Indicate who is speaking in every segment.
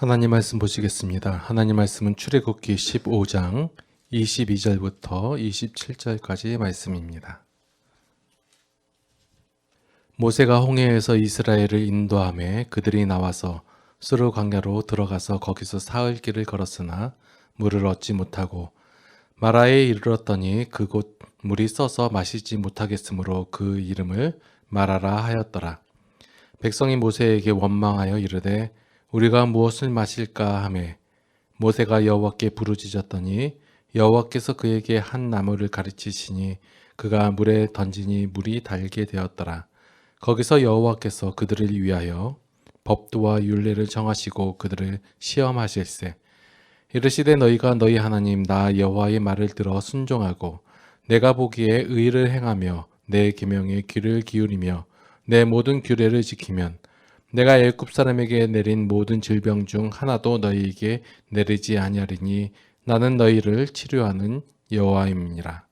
Speaker 1: 하나님 말씀 보시겠습니다. 하나님 말씀은 출애굽기 15장 22절부터 27절까지의 말씀입니다. 모세가 홍해에서 이스라엘을 인도하매 그들이 나와서 수르 광야로 들어가서 거기서 사흘 길을 걸었으나 물을 얻지 못하고 마라에 이르렀더니 그곳 물이 써서 마시지 못하겠으므로 그 이름을 마라라 하였더라. 백성이 모세에게 원망하여 이르되 우리가 무엇을 마실까 하매 모세가 여호와께 부르짖었더니 여호와께서 그에게 한 나무를 가르치시니 그가 물에 던지니 물이 달게 되었더라. 거기서 여호와께서 그들을 위하여 법도와 율례를 정하시고 그들을 시험하실세. 이르시되 너희가 너희 하나님 나 여호와의 말을 들어 순종하고 내가 보기에 의를 행하며 내 계명에 귀를 기울이며 내 모든 규례를 지키면 내가 애굽 사람에게 내린 모든 질병 중 하나도 너희에게 내리지 아니하리니 나는 너희를 치료하는 여호와임이니라.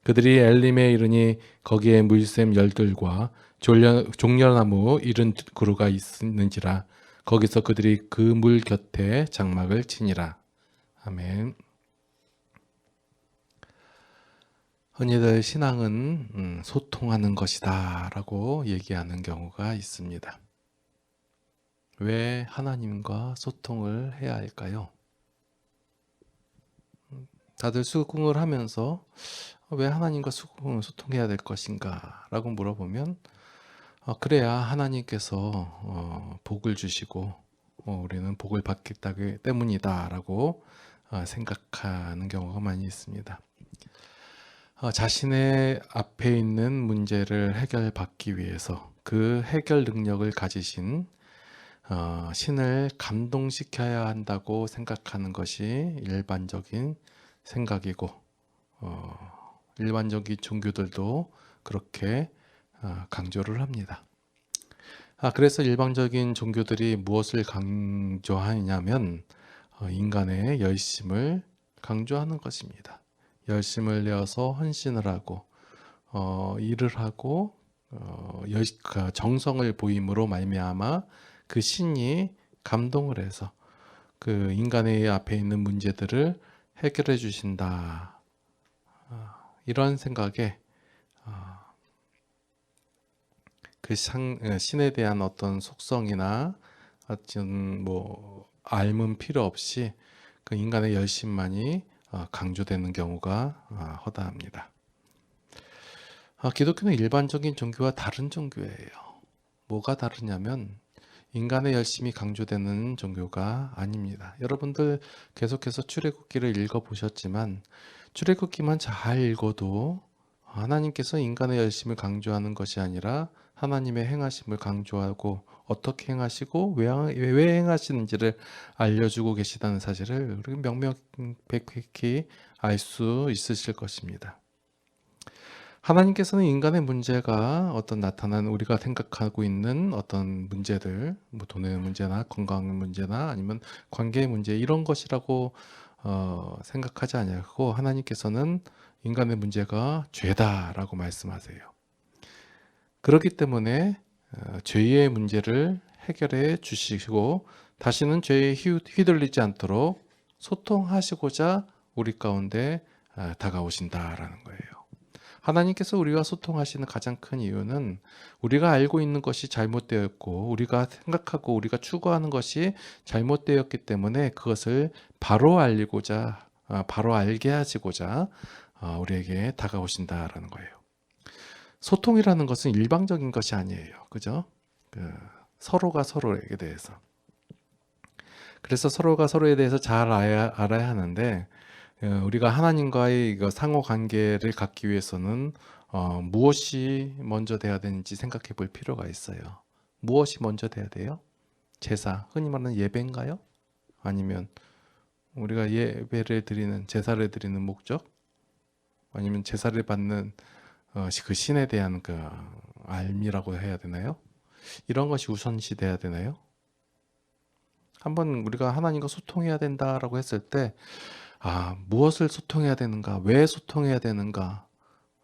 Speaker 1: 그들이 엘림에 이르니 거기에 물샘 열들과 종려나무 70그루가 있는지라. 거기서 그들이 그 물 곁에 장막을 치니라. 아멘. 흔히들 신앙은 소통하는 것이다 라고 얘기하는 경우가 있습니다. 왜 하나님과 소통을 해야 할까요? 다들 수긍을 하면서 왜 하나님과 소통해야 될 것인가 라고 물어보면 그래야 하나님께서 복을 주시고 우리는 복을 받기 때문이다 라고 생각하는 경우가 많이 있습니다. 자신의 앞에 있는 문제를 해결받기 위해서 그 해결 능력을 가지신 신을 감동시켜야 한다고 생각하는 것이 일반적인 생각이고 일반적인 종교들도 그렇게 강조를 합니다. 그래서 일반적인 종교들이 무엇을 강조하냐면 인간의 열심을 강조하는 것입니다. 열심을 내어서 헌신을 하고 일을 하고 정성을 보임으로 말미암아 그 신이 감동을 해서 그 인간의 앞에 있는 문제들을 해결해 주신다. 이런 생각에 그 신에 대한 어떤 속성이나 어떤 알문 필요 없이 그 인간의 열심만이 강조되는 경우가 허다합니다. 기독교는 일반적인 종교와 다른 종교예요. 뭐가 다르냐면 인간의 열심이 강조되는 종교가 아닙니다. 여러분들 계속해서 출애굽기를 읽어보셨지만 출애굽기만 잘 읽어도 하나님께서 인간의 열심을 강조하는 것이 아니라 하나님의 행하심을 강조하고 어떻게 행하시고 왜 행하시는지를 알려주고 계시다는 사실을 명명백백히 알 수 있으실 것입니다. 하나님께서는 인간의 문제가 나타난 우리가 생각하고 있는 어떤 문제들, 돈의 문제나 건강 문제나 아니면 관계의 문제 이런 것이라고 생각하지 아니하고 하나님께서는 인간의 문제가 죄다라고 말씀하세요. 그렇기 때문에 죄의 문제를 해결해 주시고 다시는 죄에 휘둘리지 않도록 소통하시고자 우리 가운데 다가오신다라는 거예요. 하나님께서 우리와 소통하시는 가장 큰 이유는 우리가 알고 있는 것이 잘못되었고 우리가 생각하고 우리가 추구하는 것이 잘못되었기 때문에 그것을 바로 알게 하시고자 우리에게 다가오신다라는 거예요. 소통이라는 것은 일방적인 것이 아니에요. 그죠? 서로가 서로에게 대해서. 그래서 서로가 서로에 대해서 잘 알아야 하는데 우리가 하나님과의 상호 관계를 갖기 위해서는 무엇이 먼저 돼야 되는지 생각해 볼 필요가 있어요. 무엇이 먼저 돼야 돼요? 제사, 흔히 말하는 예배인가요? 아니면 우리가 예배를 드리는 제사를 드리는 목적? 아니면 제사를 받는 그 신에 대한 그 알미라고 해야 되나요? 이런 것이 우선시 돼야 되나요? 한번 우리가 하나님과 소통해야 된다라고 했을 때 무엇을 소통해야 되는가? 왜 소통해야 되는가?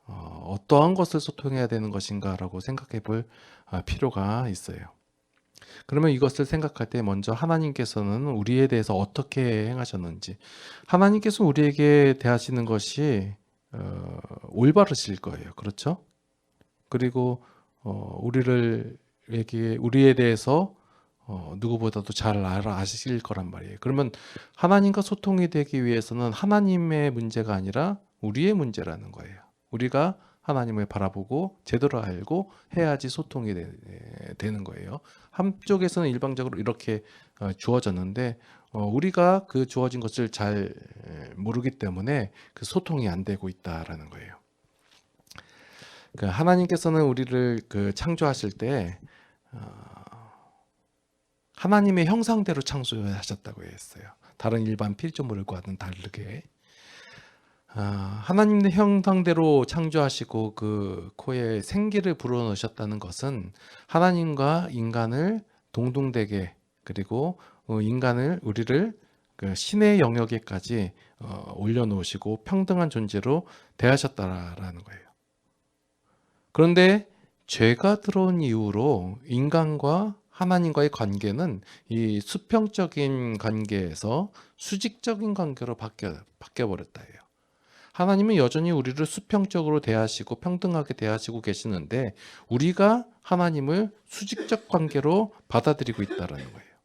Speaker 1: 어떠한 것을 소통해야 되는 것인가? 라고 생각해 볼 필요가 있어요. 그러면 이것을 생각할 때 먼저 하나님께서는 우리에 대해서 어떻게 행하셨는지, 하나님께서 우리에게 대하시는 것이 올바르실 거예요. 그렇죠? 그리고 우리에 대해서 누구보다도 잘 알아 아실 거란 말이에요. 그러면 하나님과 소통이 되기 위해서는 하나님의 문제가 아니라 우리의 문제라는 거예요. 우리가 하나님을 바라보고 제대로 알고 해야지 소통이 되는 거예요. 한쪽에서는 일방적으로 이렇게 주어졌는데 우리가 그 주어진 것을 잘 모르기 때문에 그 소통이 안 되고 있다라는 거예요. 그 하나님께서는 우리를 그 창조하실 때 하나님의 형상대로 창조하셨다고 했어요. 다른 일반 피조물과는 다르게 하나님의 형상대로 창조하시고 그 코에 생기를 불어넣으셨다는 것은 하나님과 인간을 동등되게, 그리고 우리를 그 신의 영역에까지 올려놓으시고 평등한 존재로 대하셨다라는 거예요. 그런데 죄가 들어온 이후로 인간과 하나님과의 관계는 이 수평적인 관계에서 수직적인 관계로 바뀌어버렸다 해요. 하나님은 여전히 우리를 수평적으로 대하시고 평등하게 대하시고 계시는데 우리가 하나님을 수직적 관계로 받아들이고 있다는 거예요.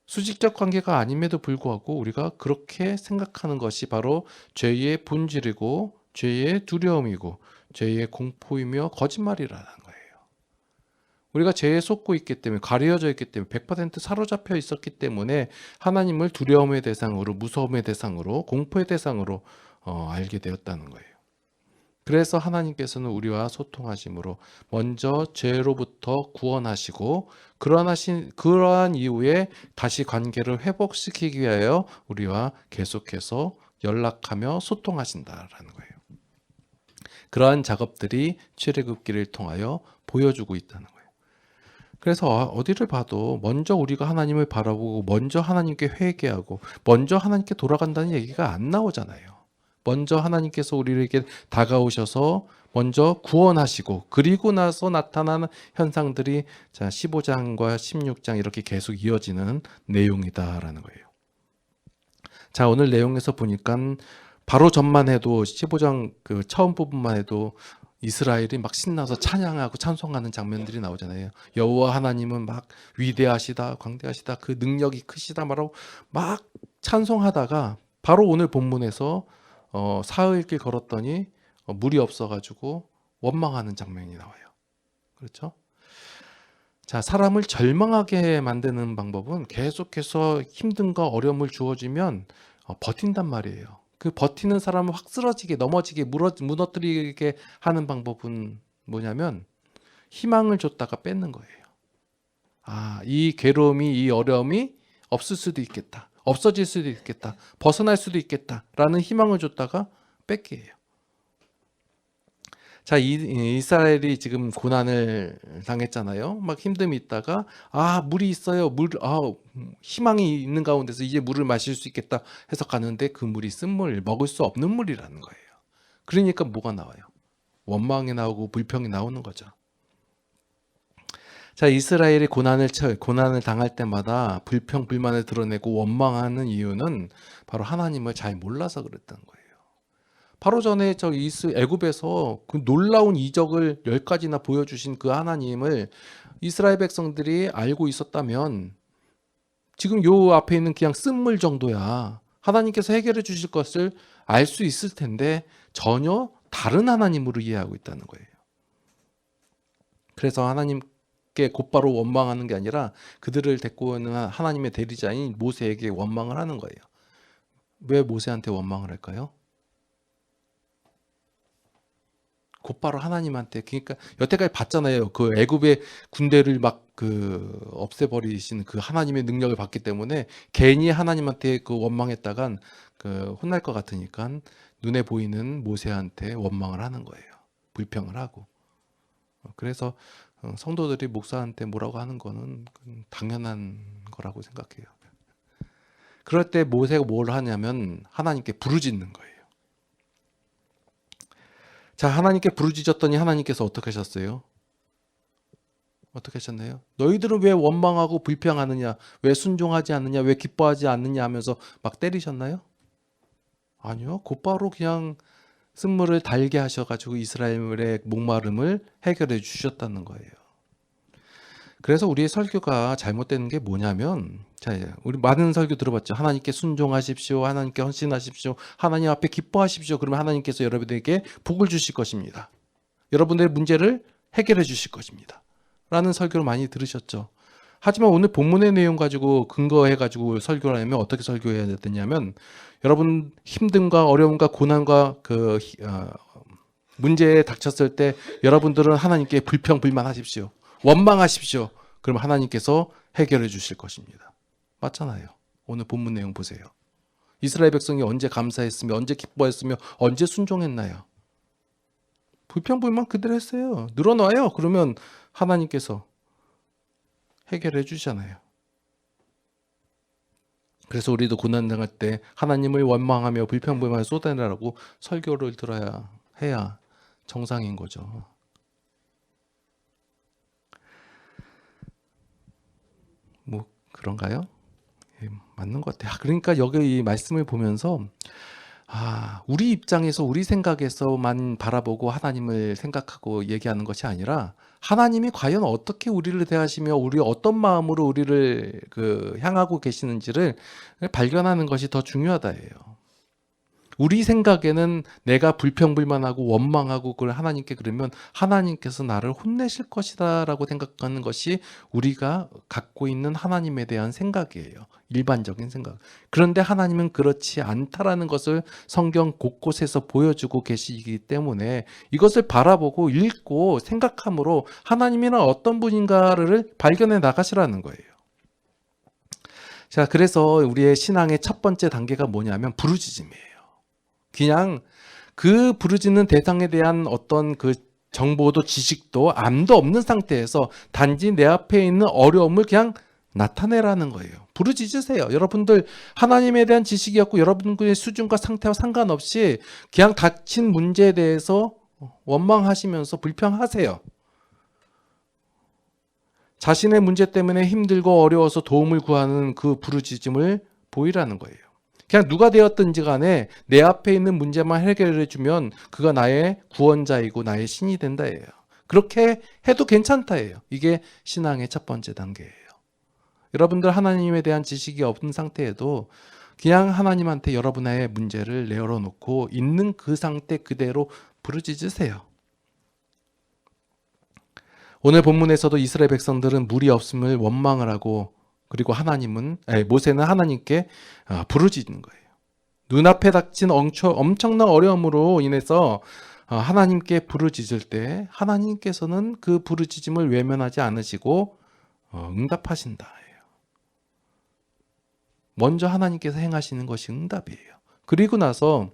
Speaker 1: 수직적 관계가 아님에도 불구하고 우리가 그렇게 생각하는 것이 바로 죄의 본질이고 죄의 두려움이고 죄의 공포이며 거짓말이라는 거예요. 우리가 죄에 속고 있기 때문에, 가려져 있기 때문에, 100% 사로잡혀 있었기 때문에 하나님을 두려움의 대상으로, 무서움의 대상으로, 공포의 대상으로 알게 되었다는 거예요. 그래서 하나님께서는 우리와 소통하심으로 먼저 죄로부터 구원하시고 그러한 이후에 다시 관계를 회복시키기 위하여 우리와 계속해서 연락하며 소통하신다라는 거예요. 그러한 작업들이 출애굽기를 통하여 보여주고 있다는 거예요. 그래서 어디를 봐도 먼저 우리가 하나님을 바라보고 먼저 하나님께 회개하고 먼저 하나님께 돌아간다는 얘기가 안 나오잖아요. 먼저 하나님께서 우리에게 다가오셔서 먼저 구원하시고 그리고 나서 나타나는 현상들이 15장과 16장 이렇게 계속 이어지는 내용이다라는 거예요. 자, 오늘 내용에서 보니까 바로 전만 해도 15장 그 처음 부분만 해도 이스라엘이 막 신나서 찬양하고 찬송하는 장면들이 나오잖아요. 여호와 하나님은 막 위대하시다, 광대하시다, 그 능력이 크시다 말하고 막 찬송하다가 바로 오늘 본문에서 사흘 길 걸었더니 물이 없어가지고 원망하는 장면이 나와요. 그렇죠? 자, 사람을 절망하게 만드는 방법은 계속해서 힘든가 어려움을 주어지면 버틴단 말이에요. 그 버티는 사람을 확 쓰러지게, 넘어지게, 무너뜨리게 하는 방법은 뭐냐면 희망을 줬다가 뺏는 거예요. 이 괴로움이, 이 어려움이 없을 수도 있겠다. 없어질 수도 있겠다. 벗어날 수도 있겠다라는 희망을 줬다가 뺏게 해요. 자, 이스라엘이 지금 고난을 당했잖아요. 막 힘듦이 있다가 물이 있어요. 희망이 있는 가운데서 이제 물을 마실 수 있겠다 해서 가는데 그 물이 쓴물, 먹을 수 없는 물이라는 거예요. 그러니까 뭐가 나와요? 원망이 나오고 불평이 나오는 거죠. 자, 이스라엘이 고난을 당할 때마다 불평, 불만을 드러내고 원망하는 이유는 바로 하나님을 잘 몰라서 그랬던 거예요. 바로 전에 애굽에서 그 놀라운 이적을 10가지나 보여주신 그 하나님을 이스라엘 백성들이 알고 있었다면 지금 요 앞에 있는 그냥 쓴물 정도야 하나님께서 해결해 주실 것을 알 수 있을 텐데 전혀 다른 하나님으로 이해하고 있다는 거예요. 그래서 하나님께 곧바로 원망하는 게 아니라 그들을 데리고 오는 하나님의 대리자인 모세에게 원망을 하는 거예요. 왜 모세한테 원망을 할까요? 곧바로 하나님한테, 그러니까 여태까지 봤잖아요. 그 애굽의 군대를 막 그 없애버리신 그 하나님의 능력을 봤기 때문에 괜히 하나님한테 그 원망했다간 그 혼날 것 같으니까 눈에 보이는 모세한테 원망을 하는 거예요. 불평을 하고. 그래서 성도들이 목사한테 뭐라고 하는 거는 당연한 거라고 생각해요. 그럴 때 모세가 뭘 하냐면 하나님께 부르짖는 거예요. 자, 하나님께 부르짖었더니 하나님께서 어떻게 하셨어요? 어떻게 하셨나요? 너희들은 왜 원망하고 불평하느냐? 왜 순종하지 않느냐? 왜 기뻐하지 않느냐? 하면서 막 때리셨나요? 아니요. 곧바로 그냥 쓴물을 달게 하셔가지고 이스라엘의 목마름을 해결해 주셨다는 거예요. 그래서 우리의 설교가 잘못되는 게 뭐냐면, 자, 우리 많은 설교 들어봤죠. 하나님께 순종하십시오. 하나님께 헌신하십시오. 하나님 앞에 기뻐하십시오. 그러면 하나님께서 여러분들에게 복을 주실 것입니다. 여러분들의 문제를 해결해 주실 것입니다. 라는 설교를 많이 들으셨죠. 하지만 오늘 본문의 내용 가지고 근거해가지고 설교를 하면 어떻게 설교해야 되냐면, 여러분 힘듦과 어려움과 고난과 문제에 닥쳤을 때 여러분들은 하나님께 불평불만하십시오. 원망하십시오. 그럼 하나님께서 해결해 주실 것입니다. 맞잖아요. 오늘 본문 내용 보세요. 이스라엘 백성이 언제 감사했으며 언제 기뻐했으며 언제 순종했나요? 불평불만 그대로 했어요. 늘어놔요. 그러면 하나님께서 해결해 주잖아요. 그래서 우리도 고난 당할 때 하나님을 원망하며 불평불만을 쏟아내라고 설교를 들어야 해야 정상인 거죠. 뭐 그런가요? 예, 맞는 것 같아요. 그러니까 여기 이 말씀을 보면서 우리 입장에서 우리 생각에서만 바라보고 하나님을 생각하고 얘기하는 것이 아니라 하나님이 과연 어떻게 우리를 대하시며 우리 어떤 마음으로 우리를 향하고 계시는지를 발견하는 것이 더 중요하다예요. 우리 생각에는 내가 불평불만하고 원망하고 그걸 하나님께 그러면 하나님께서 나를 혼내실 것이다 라고 생각하는 것이 우리가 갖고 있는 하나님에 대한 생각이에요. 일반적인 생각. 그런데 하나님은 그렇지 않다라는 것을 성경 곳곳에서 보여주고 계시기 때문에 이것을 바라보고 읽고 생각함으로 하나님이란 어떤 분인가를 발견해 나가시라는 거예요. 자, 그래서 우리의 신앙의 첫 번째 단계가 뭐냐면 부르짖음이에요. 그냥 그 부르짖는 대상에 대한 어떤 그 정보도 지식도 암도 없는 상태에서 단지 내 앞에 있는 어려움을 그냥 나타내라는 거예요. 부르짖으세요. 여러분들 하나님에 대한 지식이 없고 여러분들의 수준과 상태와 상관없이 그냥 닥친 문제에 대해서 원망하시면서 불평하세요. 자신의 문제 때문에 힘들고 어려워서 도움을 구하는 그 부르짖음을 보이라는 거예요. 그냥 누가 되었든지 간에 내 앞에 있는 문제만 해결해 주면 그가 나의 구원자이고 나의 신이 된다예요. 그렇게 해도 괜찮다예요. 이게 신앙의 첫 번째 단계예요. 여러분들 하나님에 대한 지식이 없는 상태에도 그냥 하나님한테 여러분의 문제를 내어놓고 있는 그 상태 그대로 부르짖으세요. 오늘 본문에서도 이스라엘 백성들은 물이 없음을 원망을 하고 그리고 모세는 하나님께 부르짖는 거예요. 눈앞에 닥친 엄청난 어려움으로 인해서 하나님께 부르짖을 때 하나님께서는 그 부르짖음을 외면하지 않으시고 응답하신다. 먼저 하나님께서 행하시는 것이 응답이에요. 그리고 나서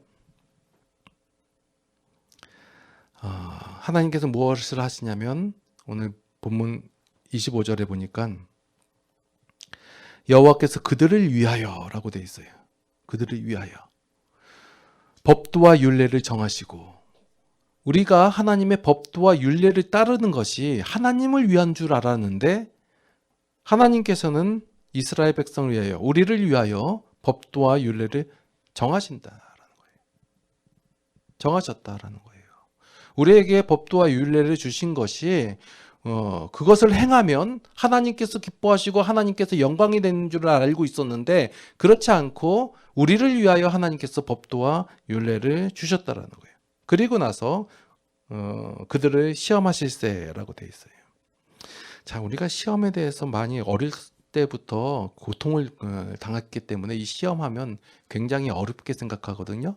Speaker 1: 하나님께서 무엇을 하시냐면 오늘 본문 25절에 보니까 여호와께서 그들을 위하여라고 돼 있어요. 그들을 위하여 법도와 율례를 정하시고 우리가 하나님의 법도와 율례를 따르는 것이 하나님을 위한 줄 알았는데 하나님께서는 이스라엘 백성을 위하여 우리를 위하여 법도와 율례를 정하신다라는 거예요. 정하셨다라는 거예요. 우리에게 법도와 율례를 주신 것이 그것을 행하면 하나님께서 기뻐하시고 하나님께서 영광이 되는 줄 알고 있었는데 그렇지 않고 우리를 위하여 하나님께서 법도와 율례를 주셨다라는 거예요. 그리고 나서 그들을 시험하실세라고 돼 있어요. 자, 우리가 시험에 대해서 많이 어릴 때부터 고통을 당했기 때문에 이 시험하면 굉장히 어렵게 생각하거든요.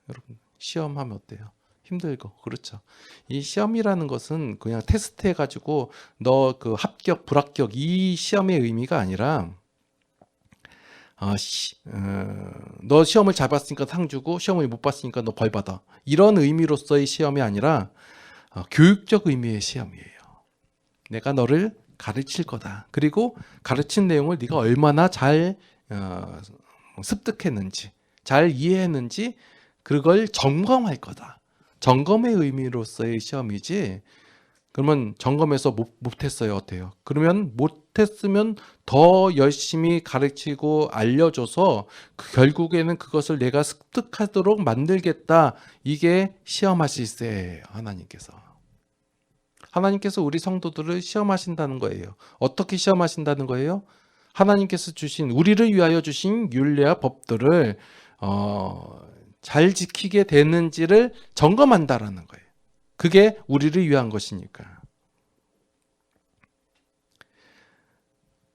Speaker 1: 여러분 시험하면 어때요? 힘들고 그렇죠. 이 시험이라는 것은 그냥 테스트 해가지고 너 그 합격 불합격 이 시험의 의미가 아니라 너 시험을 잘 봤으니까 상 주고 시험을 못 봤으니까 너 벌 받아 이런 의미로서의 시험이 아니라 교육적 의미의 시험이에요. 내가 너를 가르칠 거다. 그리고 가르친 내용을 네가 얼마나 잘 습득했는지 잘 이해했는지 그걸 점검할 거다. 점검의 의미로서의 시험이지 그러면 점검해서 못했어요. 어때요? 그러면 못했으면 더 열심히 가르치고 알려줘서 결국에는 그것을 내가 습득하도록 만들겠다. 이게 시험하실 때예요. 하나님께서. 하나님께서 우리 성도들을 시험하신다는 거예요. 어떻게 시험하신다는 거예요? 하나님께서 주신 우리를 위하여 주신 율례와 법들을 잘 지키게 되는지를 점검한다라는 거예요. 그게 우리를 위한 것이니까.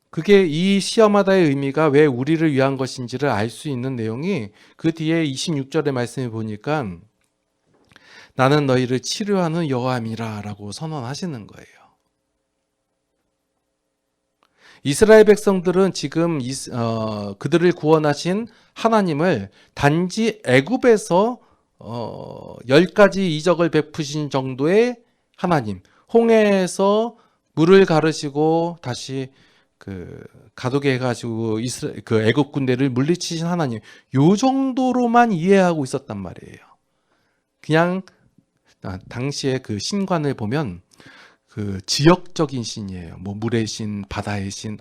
Speaker 1: 그게 이 시험하다의 의미가 왜 우리를 위한 것인지를 알 수 있는 내용이 그 뒤에 26절의 말씀을 보니까 나는 너희를 치료하는 여호와임이라 라고 선언하시는 거예요. 이스라엘 백성들은 지금 그들을 구원하신 하나님을 단지 애굽에서 10가지 이적을 베푸신 정도의 하나님, 홍해에서 물을 가르시고 다시 가두게 해가지고 애굽 군대를 물리치신 하나님, 요 정도로만 이해하고 있었단 말이에요. 그냥 당시에 그 신관을 보면 그 지역적인 신이에요. 뭐 물의 신, 바다의 신,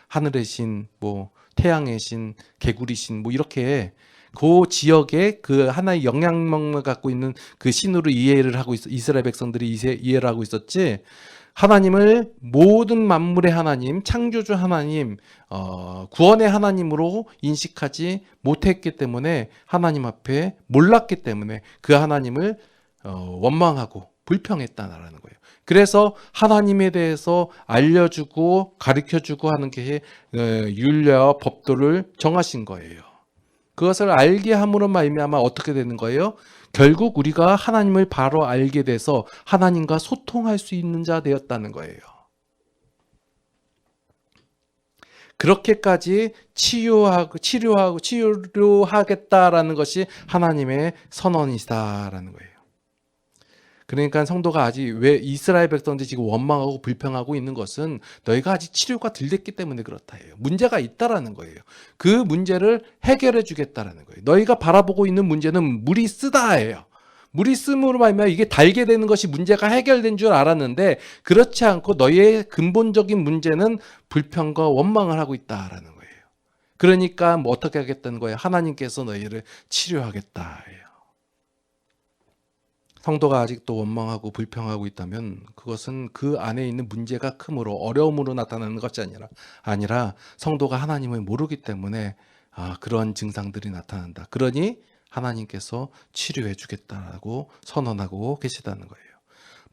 Speaker 1: 하늘의 신, 뭐 태양의 신, 개구리 신, 뭐 이렇게 그 지역에 그 하나의 영향력을 갖고 있는 그 신으로 이해를 하고 이스라엘 백성들이 이해를 하고 있었지. 하나님을 모든 만물의 하나님, 창조주 하나님, 구원의 하나님으로 인식하지 못했기 때문에 하나님 앞에 몰랐기 때문에 그 하나님을 원망하고 불평했다라는 거예요. 그래서 하나님에 대해서 알려주고 가르쳐주고 하는 게 율례와 법도를 정하신 거예요. 그것을 알게 함으로 말미암아 어떻게 되는 거예요? 결국 우리가 하나님을 바로 알게 돼서 하나님과 소통할 수 있는 자 되었다는 거예요. 그렇게까지 치료하겠다라는 것이 하나님의 선언이다라는 거예요. 그러니까 성도가 아직 왜 이스라엘 백성들이 지금 원망하고 불평하고 있는 것은 너희가 아직 치료가 덜 됐기 때문에 그렇다 해요. 문제가 있다라는 거예요. 그 문제를 해결해 주겠다라는 거예요. 너희가 바라보고 있는 문제는 물이 쓰다 해요. 물이 씀으로 말미암아 이게 달게 되는 것이 문제가 해결된 줄 알았는데 그렇지 않고 너희의 근본적인 문제는 불평과 원망을 하고 있다라는 거예요. 그러니까 뭐 어떻게 하겠다는 거예요? 하나님께서 너희를 치료하겠다 해요. 성도가 아직도 원망하고 불평하고 있다면 그것은 그 안에 있는 문제가 크므로 어려움으로 나타나는 것이 아니라 성도가 하나님을 모르기 때문에 그런 증상들이 나타난다. 그러니 하나님께서 치료해 주겠다라고 선언하고 계시다는 거예요.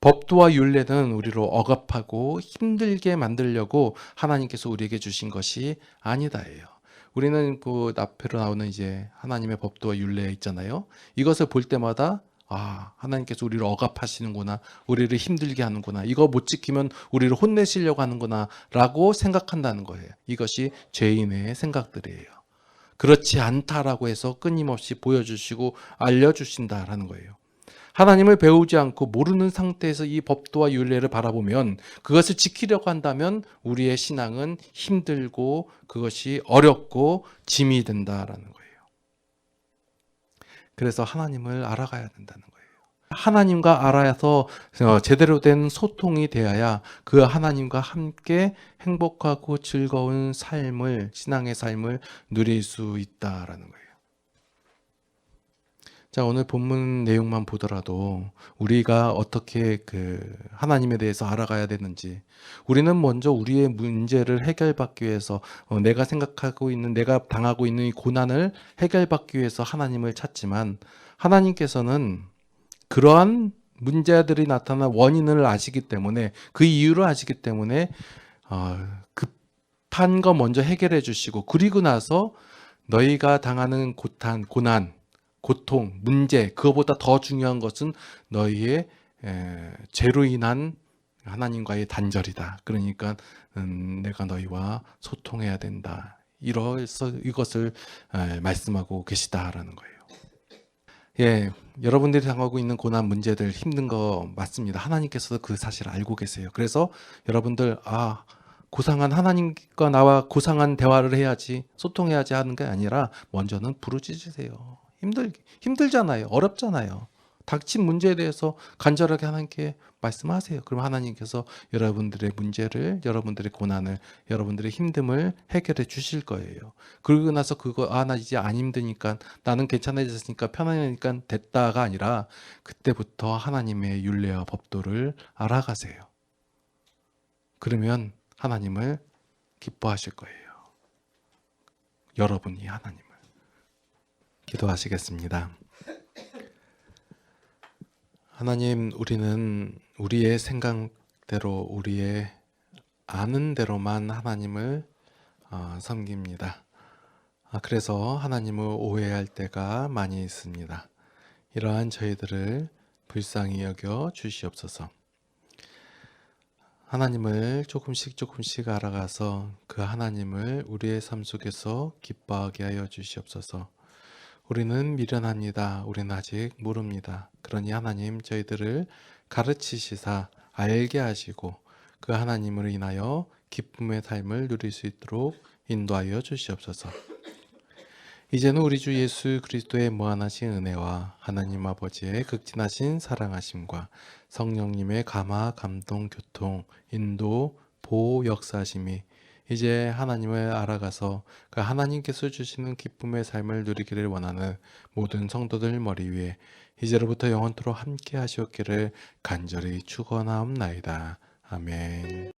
Speaker 1: 법도와 율례는 우리로 억압하고 힘들게 만들려고 하나님께서 우리에게 주신 것이 아니다예요. 우리는 그 앞으로 나오는 이제 하나님의 법도와 율례 있잖아요. 이것을 볼 때마다 하나님께서 우리를 억압하시는구나, 우리를 힘들게 하는구나, 이거 못 지키면 우리를 혼내시려고 하는구나 라고 생각한다는 거예요. 이것이 죄인의 생각들이에요. 그렇지 않다라고 해서 끊임없이 보여주시고 알려주신다라는 거예요. 하나님을 배우지 않고 모르는 상태에서 이 법도와 율례를 바라보면 그것을 지키려고 한다면 우리의 신앙은 힘들고 그것이 어렵고 짐이 된다라는 거예요. 그래서 하나님을 알아가야 된다는 거예요. 하나님과 알아서 제대로 된 소통이 되어야 그 하나님과 함께 행복하고 즐거운 삶을, 신앙의 삶을 누릴 수 있다라는 거예요. 자, 오늘 본문 내용만 보더라도 우리가 어떻게 하나님에 대해서 알아가야 되는지, 우리는 먼저 우리의 문제를 해결받기 위해서 내가 생각하고 있는, 내가 당하고 있는 이 고난을 해결받기 위해서 하나님을 찾지만 하나님께서는 그러한 문제들이 나타난 원인을 아시기 때문에, 그 이유를 아시기 때문에 급한 거 먼저 해결해 주시고, 그리고 나서 너희가 당하는 고난, 고통, 문제, 그거보다 더 중요한 것은 너희의 죄로 인한 하나님과의 단절이다. 그러니까 내가 너희와 소통해야 된다. 이래서 이것을 말씀하고 계시다라는 거예요. 예, 여러분들이 당하고 있는 고난, 문제들, 힘든 거 맞습니다. 하나님께서도 그 사실을 알고 계세요. 그래서 여러분들 고상한 하나님과 나와 고상한 대화를 해야지, 소통해야지 하는 게 아니라 먼저는 부르짖으세요. 힘들잖아요. 어렵잖아요. 닥친 문제에 대해서 간절하게 하나님께 말씀하세요. 그럼 하나님께서 여러분들의 문제를, 여러분들의 고난을, 여러분들의 힘듦을 해결해 주실 거예요. 그러고 나서 그거 나 이제 안 힘드니까, 나는 괜찮아졌으니까, 편안하니까 됐다가 아니라 그때부터 하나님의 율례와 법도를 알아가세요. 그러면 하나님을 기뻐하실 거예요. 여러분이 하나님을. 기도하시겠습니다. 하나님, 우리는 우리의 생각대로, 우리의 아는 대로만 하나님을 섬깁니다. 그래서 하나님을 오해할 때가 많이 있습니다. 이러한 저희들을 불쌍히 여겨 주시옵소서. 하나님을 조금씩 알아가서 그 하나님을 우리의 삶 속에서 기뻐하게 하여 주시옵소서. 우리는 미련합니다. 우리는 아직 모릅니다. 그러니 하나님, 저희들을 가르치시사 알게 하시고 그 하나님으로 인하여 기쁨의 삶을 누릴 수 있도록 인도하여 주시옵소서. 이제는 우리 주 예수 그리스도의 무한하신 은혜와 하나님 아버지의 극진하신 사랑하심과 성령님의 감화, 감동, 교통, 인도, 보호, 역사하심이 이제 하나님을 알아가서 그 하나님께서 주시는 기쁨의 삶을 누리기를 원하는 모든 성도들 머리 위에 이제로부터 영원토록 함께 하시옵기를 간절히 축원하옵나이다. 아멘.